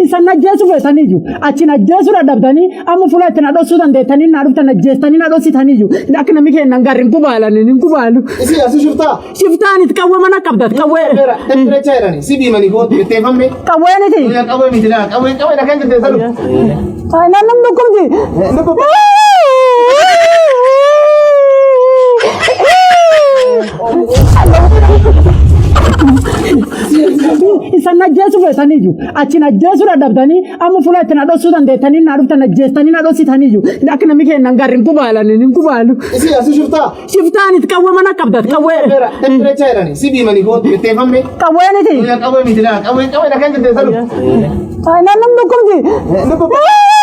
Isa najjeesu feetaniyyuu achi najjeesu dadhabdanii amma fuula itti nadhoosuu dandeettanii na dhuftan najjeestanii nadhoositaniyyuu akka namni kennan garri hin kubaalan hin kubaalu. Isi asi shiftaa. Shiftaan itti qawwee mana qabdat qawwee. Temperature jedhani si diimanii gootu bitteeffamne. Qawweeniti. Qawwee miti dha qawwee na kan jette salu. Namni dhukkubdi. Isa najjeesu feetaniyyuu achi najjeesu dadhabdanii amma fuula itti nadhoosuu dandeettanii na dhuftan najjeestanii nadhoositaniyyuu akka namni kennan garri hin kubaalan hin kubaalu. Isi asi shiftaa. Shiftaan itti qawwee mana qabdat qawwee. Temperature jedhani si diimanii gootu bitteeffamne. Qawweeniti. Qawwee miti dha qawwee na kan jette salu. Namni dhukkubdi.